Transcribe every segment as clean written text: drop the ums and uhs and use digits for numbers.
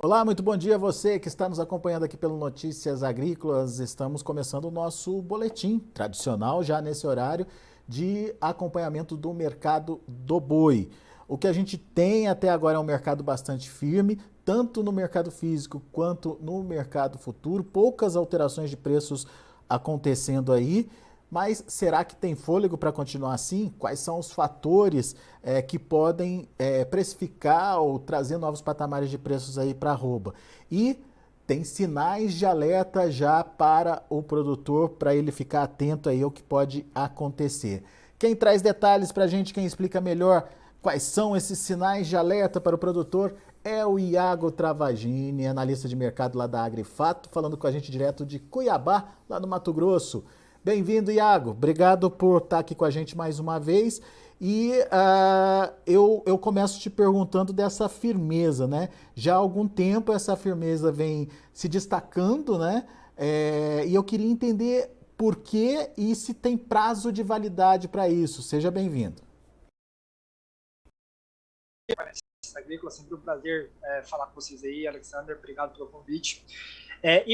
Olá, muito bom dia a você que está nos acompanhando aqui pelo Notícias Agrícolas. Estamos começando o nosso boletim tradicional já nesse horário de acompanhamento do mercado do boi. O que a gente tem até agora é um mercado bastante firme, tanto no mercado físico quanto no mercado futuro. Poucas alterações de preços acontecendo aí. Mas será que tem fôlego para continuar assim? Quais são os fatores que podem precificar ou trazer novos patamares de preços aí para a arroba? E tem sinais de alerta já para o produtor, para ele ficar atento aí ao que pode acontecer. Quem traz detalhes para a gente, quem explica melhor quais são esses sinais de alerta para o produtor é o Iago Travagini, analista de mercado lá da Agrifato, falando com a gente direto de Cuiabá, lá no Mato Grosso. Bem-vindo, Iago. Obrigado por estar aqui com a gente mais uma vez. E eu começo te perguntando dessa firmeza, né? Já há algum tempo essa firmeza vem se destacando, né? E eu queria entender por quê e se tem prazo de validade para isso. Seja bem-vindo. Agrícola, sempre um prazer falar com vocês aí, Alexander. Obrigado pelo convite.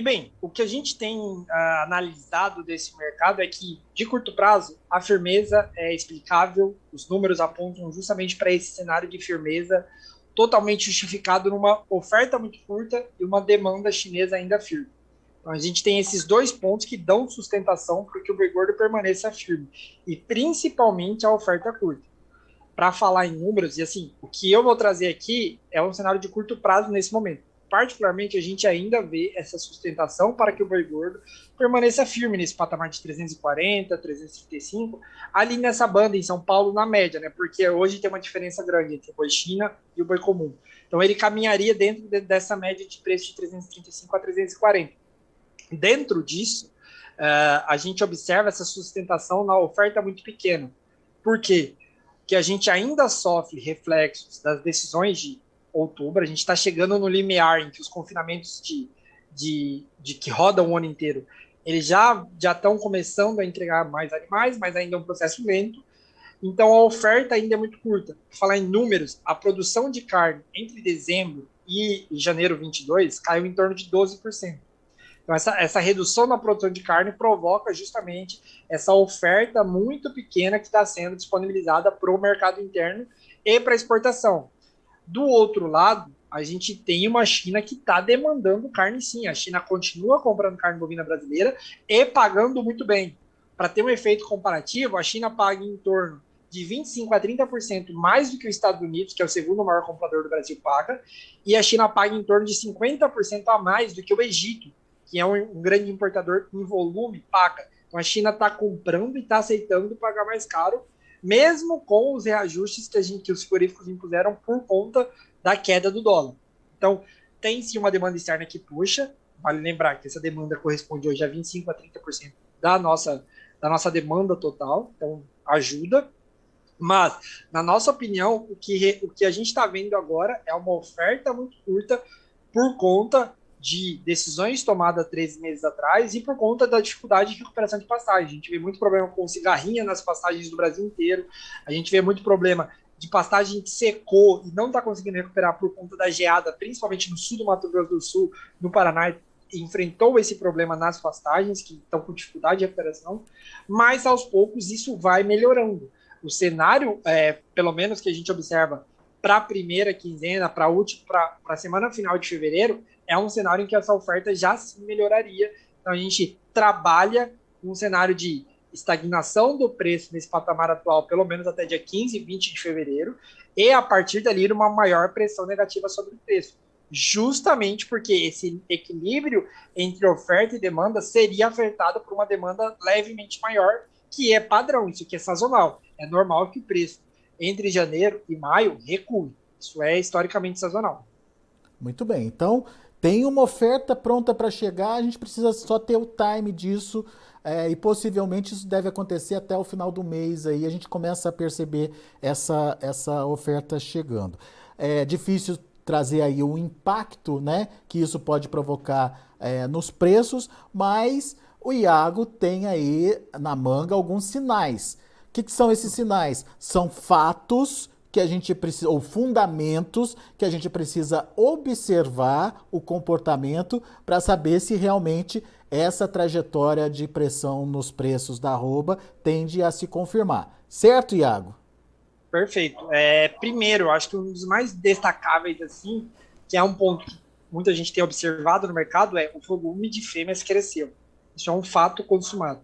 Bem, o que a gente tem analisado desse mercado é que, de curto prazo, a firmeza é explicável, os números apontam justamente para esse cenário de firmeza totalmente justificado numa oferta muito curta e uma demanda chinesa ainda firme. Então, a gente tem esses dois pontos que dão sustentação para que o boi gordo permaneça firme, e principalmente a oferta curta. Para falar em números, e assim, o que eu vou trazer aqui é um cenário de curto prazo nesse momento. Particularmente, a gente ainda vê essa sustentação para que o boi gordo permaneça firme nesse patamar de 340, 335, ali nessa banda em São Paulo, na média, né? Porque hoje tem uma diferença grande entre o boi China e o boi comum. Então, ele caminharia dentro dessa média de preço de 335 a 340. Dentro disso, a gente observa essa sustentação na oferta muito pequena. Por quê? Que a gente ainda sofre reflexos das decisões de outubro, a gente está chegando no limiar em que os confinamentos de que rodam o ano inteiro, eles já estão começando a entregar mais animais, mas ainda é um processo lento, então a oferta ainda é muito curta. Para falar em números, a produção de carne entre dezembro e janeiro 22 caiu em torno de 12%. Então, essa redução na produção de carne provoca justamente essa oferta muito pequena que está sendo disponibilizada para o mercado interno e para exportação. Do outro lado, a gente tem uma China que está demandando carne sim. A China continua comprando carne bovina brasileira e pagando muito bem. Para ter um efeito comparativo, a China paga em torno de 25% a 30% mais do que os Estados Unidos, que é o segundo maior comprador do Brasil, paga, e a China paga em torno de 50% a mais do que o Egito, que é um grande importador em volume, paga. Então a China está comprando e está aceitando pagar mais caro, mesmo com os reajustes que os frigoríficos impuseram por conta da queda do dólar. Então, tem sim uma demanda externa que puxa, vale lembrar que essa demanda corresponde hoje a 25% a 30% da nossa demanda total, então ajuda. Mas, na nossa opinião, o que a gente está vendo agora é uma oferta muito curta por conta de decisões tomadas 13 meses atrás e por conta da dificuldade de recuperação de pastagem. A gente vê muito problema com cigarrinha nas pastagens do Brasil inteiro, a gente vê muito problema de pastagem que secou e não está conseguindo recuperar por conta da geada, principalmente no sul do Mato Grosso do Sul, no Paraná, enfrentou esse problema nas pastagens, que estão com dificuldade de recuperação, mas aos poucos isso vai melhorando. O cenário, pelo menos que a gente observa para a primeira quinzena, para a semana final de fevereiro, é um cenário em que essa oferta já se melhoraria. Então, a gente trabalha com um cenário de estagnação do preço nesse patamar atual, pelo menos até dia 15 e 20 de fevereiro, e a partir dali uma maior pressão negativa sobre o preço. Justamente porque esse equilíbrio entre oferta e demanda seria afetado por uma demanda levemente maior, que é padrão, isso que é sazonal. É normal que o preço entre janeiro e maio recue. Isso é historicamente sazonal. Muito bem. Então, tem uma oferta pronta para chegar, a gente precisa só ter o time disso e possivelmente isso deve acontecer até o final do mês. Aí a gente começa a perceber essa oferta chegando. É difícil trazer aí o impacto, né, que isso pode provocar nos preços, mas o Iago tem aí na manga alguns sinais. O que são esses sinais? São fatos que a gente precisa, ou fundamentos que a gente precisa observar o comportamento para saber se realmente essa trajetória de pressão nos preços da arroba tende a se confirmar. Certo, Iago? Perfeito. Primeiro, acho que um dos mais destacáveis, assim, que é um ponto que muita gente tem observado no mercado, é o volume de fêmeas cresceu. Isso é um fato consumado.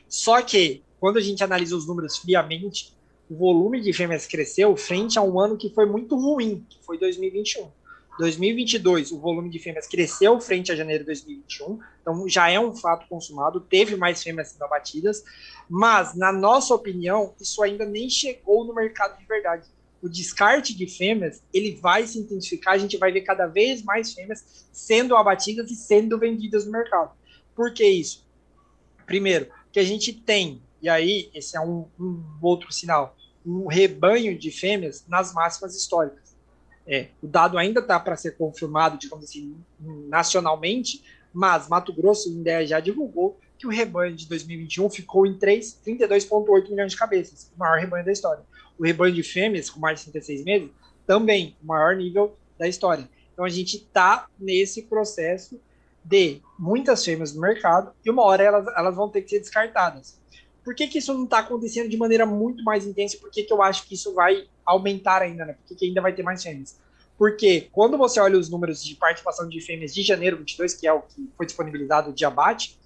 Só que, quando a gente analisa os números friamente, o volume de fêmeas cresceu frente a um ano que foi muito ruim, que foi 2021. 2022, o volume de fêmeas cresceu frente a janeiro de 2021, então já é um fato consumado, teve mais fêmeas sendo abatidas, mas, na nossa opinião, isso ainda nem chegou no mercado de verdade. O descarte de fêmeas, ele vai se intensificar, a gente vai ver cada vez mais fêmeas sendo abatidas e sendo vendidas no mercado. Por que isso? Primeiro, que a gente tem, e aí esse é um outro sinal, um rebanho de fêmeas nas máximas históricas. O dado ainda está para ser confirmado, digamos assim, nacionalmente, mas Mato Grosso, o INDEA já divulgou que o rebanho de 2021 ficou em 32,8 milhões de cabeças, o maior rebanho da história. O rebanho de fêmeas, com mais de 36 meses, também o maior nível da história. Então a gente está nesse processo de muitas fêmeas no mercado e uma hora elas vão ter que ser descartadas. Por que isso não está acontecendo de maneira muito mais intensa? Por que eu acho que isso vai aumentar ainda, né? Por que ainda vai ter mais fêmeas? Porque quando você olha os números de participação de fêmeas de janeiro 22, que é o que foi disponibilizado de abate,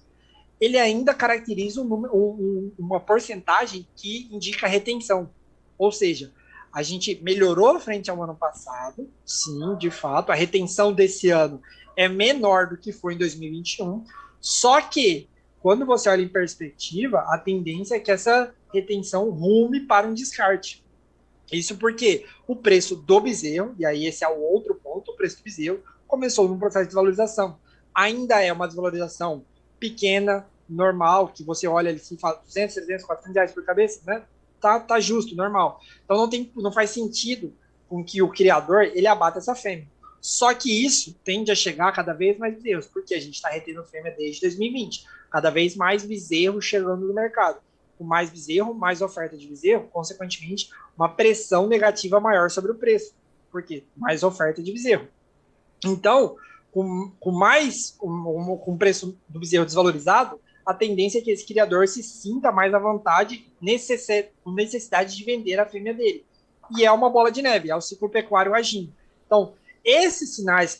ele ainda caracteriza uma porcentagem que indica retenção. Ou seja, a gente melhorou frente ao ano passado, sim, de fato, a retenção desse ano é menor do que foi em 2021, só que, quando você olha em perspectiva, a tendência é que essa retenção rume para um descarte. Isso porque o preço do bezerro, e aí esse é o outro ponto, o preço do bezerro começou num processo de desvalorização. Ainda é uma desvalorização pequena, normal, que você olha ali e fala 200, 300, 400 reais por cabeça, né? Tá justo, normal. Então não faz sentido com que o criador ele abata essa fêmea. Só que isso tende a chegar cada vez mais bezerros, porque a gente está retendo fêmea desde 2020. Cada vez mais bezerro chegando no mercado. Com mais bezerro, mais oferta de bezerro, consequentemente, uma pressão negativa maior sobre o preço. Por quê? Mais oferta de bezerro. Então, com o preço do bezerro desvalorizado, a tendência é que esse criador se sinta mais à vontade, com necessidade de vender a fêmea dele. E é uma bola de neve, é o ciclo pecuário agindo. Então, esses sinais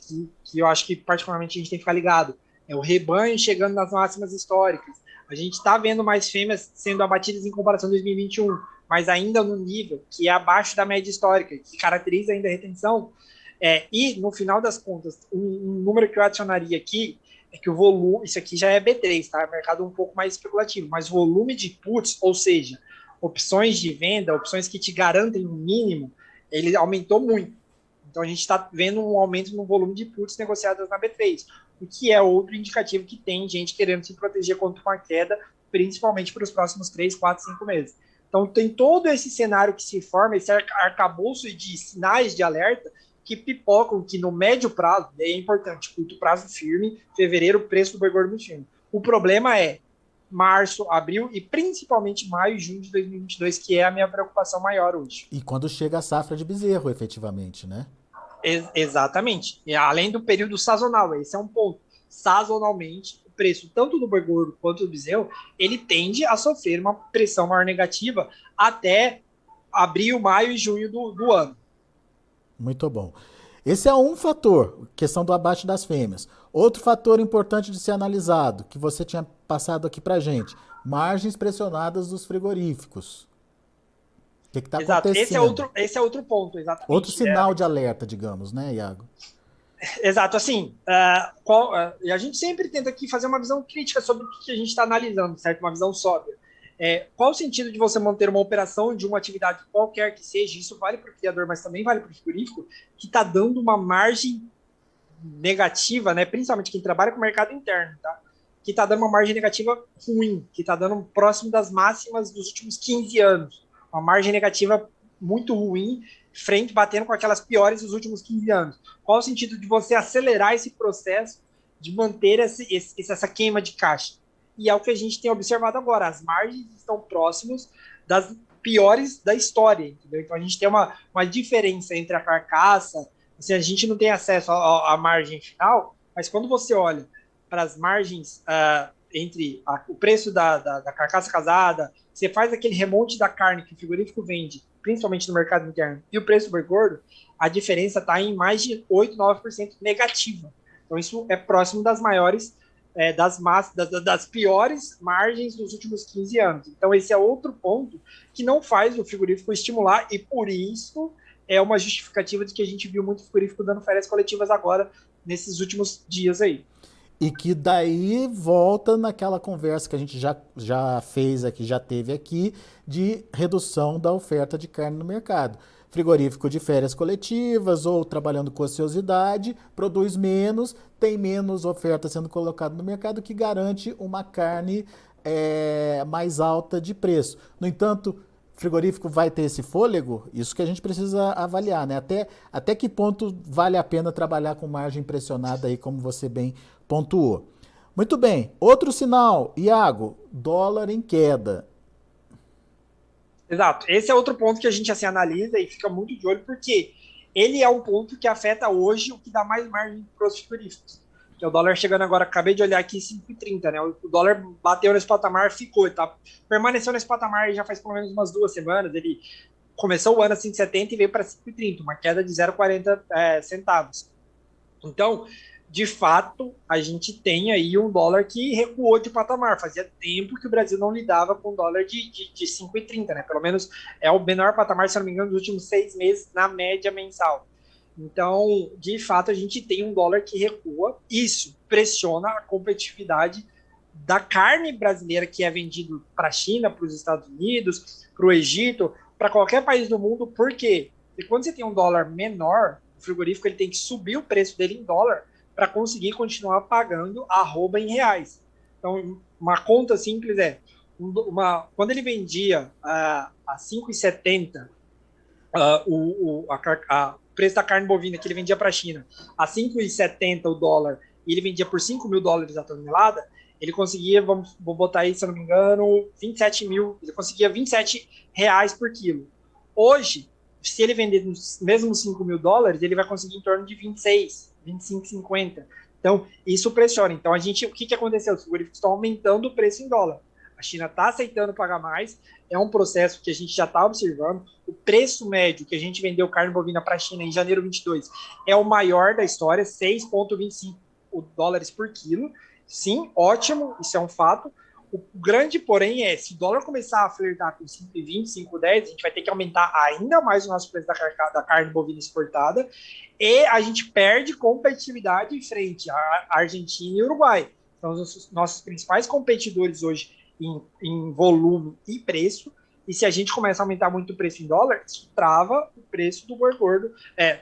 que eu acho que particularmente a gente tem que ficar ligado, é o rebanho chegando nas máximas históricas, a gente está vendo mais fêmeas sendo abatidas em comparação a 2021, mas ainda no nível que é abaixo da média histórica, que caracteriza ainda a retenção. E, no final das contas, um número que eu adicionaria aqui é que o volume, isso aqui já é B3, tá? Mercado um pouco mais especulativo, mas volume de puts, ou seja, opções de venda, opções que te garantem um mínimo, ele aumentou muito. Então a gente está vendo um aumento no volume de puts negociadas na B3, o que é outro indicativo que tem gente querendo se proteger contra uma queda, principalmente para os próximos 3, 4, 5 meses. Então tem todo esse cenário que se forma, esse arcabouço de sinais de alerta, que pipocam que no médio prazo, é importante, curto prazo firme, fevereiro, preço do boi gordo muito firme. O problema é março, abril e principalmente maio e junho de 2022, que é a minha preocupação maior hoje. E quando chega a safra de bezerro, efetivamente, né? Exatamente. E além do período sazonal, esse é um ponto. Sazonalmente, o preço tanto do boi gordo quanto do bezerro, ele tende a sofrer uma pressão maior negativa até abril, maio e junho do ano. Muito bom. Esse é um fator, questão do abate das fêmeas. Outro fator importante de ser analisado, que você tinha passado aqui pra gente, margens pressionadas dos frigoríficos. O que está acontecendo? Esse é outro ponto, exatamente. Outro sinal de alerta, digamos, né, Iago? Exato, assim, e a gente sempre tenta aqui fazer uma visão crítica sobre o que a gente está analisando, certo? Uma visão sóbria. Qual o sentido de você manter uma operação de uma atividade qualquer que seja, isso vale para o criador, mas também vale para o frigorífico, que está dando uma margem negativa, né? Principalmente quem trabalha com o mercado interno, tá? Que está dando uma margem negativa ruim, que está dando próximo das máximas dos últimos 15 anos. Uma margem negativa muito ruim, batendo com aquelas piores dos últimos 15 anos. Qual o sentido de você acelerar esse processo de manter essa queima de caixa? E é o que a gente tem observado agora. As margens estão próximas piores da história, entendeu? Então a gente tem uma diferença entre a carcaça, assim, a gente não tem acesso à margem final, mas quando você olha para as margens entre o preço da carcaça casada, você faz aquele remonte da carne que o frigorífico vende, principalmente no mercado interno, e o preço do boi gordo, a diferença está em mais de 8, 9% negativa. Então isso é próximo das maiores, das piores margens dos últimos 15 anos. Então esse é outro ponto que não faz o frigorífico estimular, e por isso é uma justificativa de que a gente viu muito frigorífico dando férias coletivas agora, nesses últimos dias aí. E que daí volta naquela conversa que a gente já fez aqui, já teve aqui, de redução da oferta de carne no mercado. Frigorífico de férias coletivas ou trabalhando com ociosidade, produz menos, tem menos oferta sendo colocada no mercado, que garante uma carne mais alta de preço. No entanto, frigorífico vai ter esse fôlego? Isso que a gente precisa avaliar, né? Até que ponto vale a pena trabalhar com margem pressionada aí, como você bem pontuou. Muito bem. Outro sinal, Iago, dólar em queda. Exato. Esse é outro ponto que a gente assim analisa e fica muito de olho, porque ele é um ponto que afeta hoje o que dá mais margem para os frigoríficos. Que é o dólar chegando agora, acabei de olhar aqui, 5,30, né? O dólar bateu nesse patamar, ficou, tá? Permaneceu nesse patamar já faz pelo menos umas 2 semanas. Ele começou o ano a 5,70 e veio para 5,30, uma queda de 0,40 centavos. Então, de fato, a gente tem aí um dólar que recuou de patamar. Fazia tempo que o Brasil não lidava com um dólar de 5,30, né? Pelo menos é o menor patamar, se não me engano, dos últimos 6 meses, na média mensal. Então, de fato, a gente tem um dólar que recua. Isso pressiona a competitividade da carne brasileira que é vendido para a China, para os Estados Unidos, para o Egito, para qualquer país do mundo. Por quê? Porque quando você tem um dólar menor, o frigorífico ele tem que subir o preço dele em dólar para conseguir continuar pagando arroba em reais. Então, uma conta simples quando ele vendia a 5,70 o preço da carne bovina que ele vendia para a China a 5,70 o dólar, e ele vendia por 5 mil dólares a tonelada, ele conseguia, vou botar aí, se eu não me engano, 27 mil, ele conseguia 27 reais por quilo. Hoje, se ele vender mesmo 5 mil dólares, ele vai conseguir em torno de 26, 25,50. Então, isso pressiona. Então, o que aconteceu? Os frigoríficos estão aumentando o preço em dólar. A China está aceitando pagar mais, é um processo que a gente já está observando. O preço médio que a gente vendeu carne bovina para a China em janeiro 22 é o maior da história, 6,25 dólares por quilo. Sim, ótimo, isso é um fato. O grande, porém, se o dólar começar a flertar com 5,20, 5,10, a gente vai ter que aumentar ainda mais o nosso preço da carne bovina exportada, e a gente perde competitividade frente à Argentina e Uruguai. Então, os nossos principais competidores hoje em volume e preço, e se a gente começa a aumentar muito o preço em dólar, isso trava o preço do boi gordo,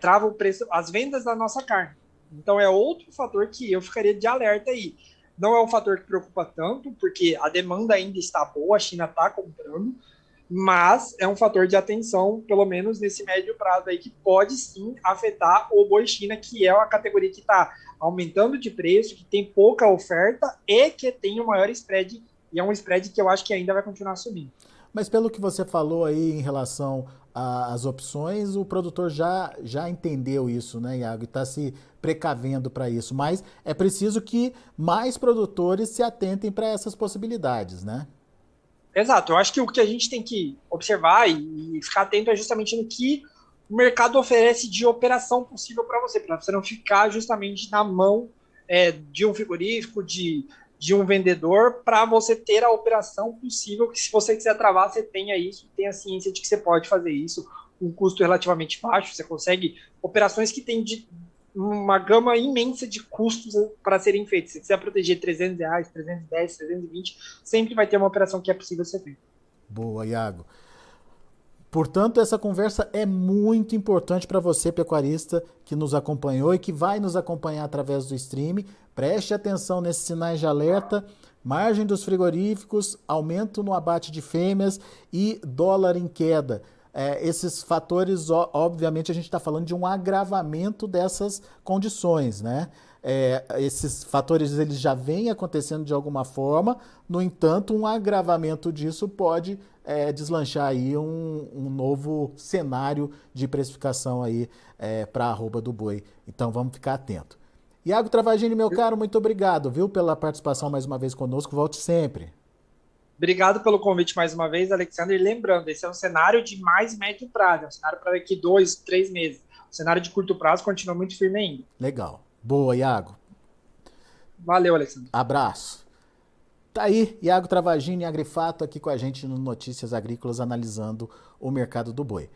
trava o preço, as vendas da nossa carne. Então é outro fator que eu ficaria de alerta aí. Não é um fator que preocupa tanto, porque a demanda ainda está boa, a China está comprando, mas é um fator de atenção, pelo menos nesse médio prazo aí, que pode sim afetar o boi China, que é uma categoria que está aumentando de preço, que tem pouca oferta e que tem o maior spread, e é um spread que eu acho que ainda vai continuar subindo. Mas pelo que você falou aí em relação às opções, o produtor já entendeu isso, né, Iago? E está se precavendo para isso. Mas é preciso que mais produtores se atentem para essas possibilidades, né? Exato. Eu acho que o que a gente tem que observar e ficar atento é justamente no que o mercado oferece de operação possível para você não ficar justamente na mão de um frigorífico, de um vendedor, para você ter a operação possível, que se você quiser travar, você tenha isso, tenha ciência de que você pode fazer isso, um custo relativamente baixo, você consegue operações que têm uma gama imensa de custos para serem feitos. Se você quiser proteger R$300, 310, 320, sempre vai ter uma operação que é possível ser feita. Boa, Iago. Portanto, essa conversa é muito importante para você, pecuarista, que nos acompanhou e que vai nos acompanhar através do stream. Preste atenção nesses sinais de alerta, margem dos frigoríficos, aumento no abate de fêmeas e dólar em queda. Esses fatores, obviamente, a gente está falando de um agravamento dessas condições, né? Esses fatores eles já vêm acontecendo de alguma forma, no entanto, um agravamento disso pode deslanchar aí um novo cenário de precificação aí para a arroba do boi. Então vamos ficar atento. Iago Travagini, meu caro, muito obrigado, viu, pela participação mais uma vez conosco. Volte sempre. Obrigado pelo convite mais uma vez, Alexander. Lembrando, esse é um cenário de mais médio prazo, é um cenário para daqui 2, 3 meses. O cenário de curto prazo continua muito firme ainda. Legal. Boa, Iago. Valeu, Alexander. Abraço. Tá aí, Iago Travagini, Agrifato, aqui com a gente no Notícias Agrícolas, analisando o mercado do boi.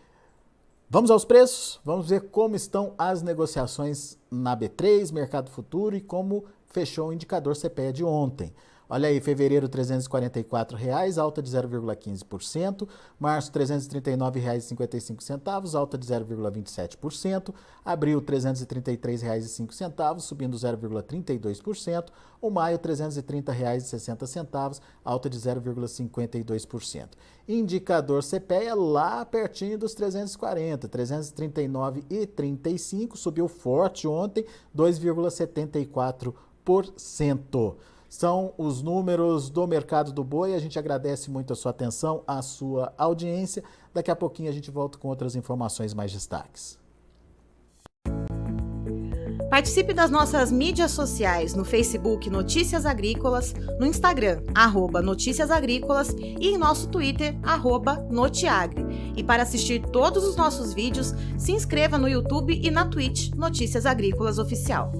Vamos aos preços? Vamos ver como estão as negociações na B3, Mercado Futuro, e como fechou o indicador CPEA de ontem. Olha aí, fevereiro R$ 344,00, alta de 0,15%. Março R$ 339,55, alta de 0,27%. Abril R$ 333,05, subindo 0,32%. O maio R$ 330,60, alta de 0,52%. Indicador CPEA lá pertinho dos 340, 339,35, subiu forte ontem, 2,74%. São os números do mercado do boi. A gente agradece muito a sua atenção, a sua audiência. Daqui a pouquinho a gente volta com outras informações mais destaques. Participe das nossas mídias sociais no Facebook Notícias Agrícolas, no Instagram @Notícias Agrícolas e em nosso Twitter @Notiagre. E para assistir todos os nossos vídeos, se inscreva no YouTube e na Twitch Notícias Agrícolas Oficial.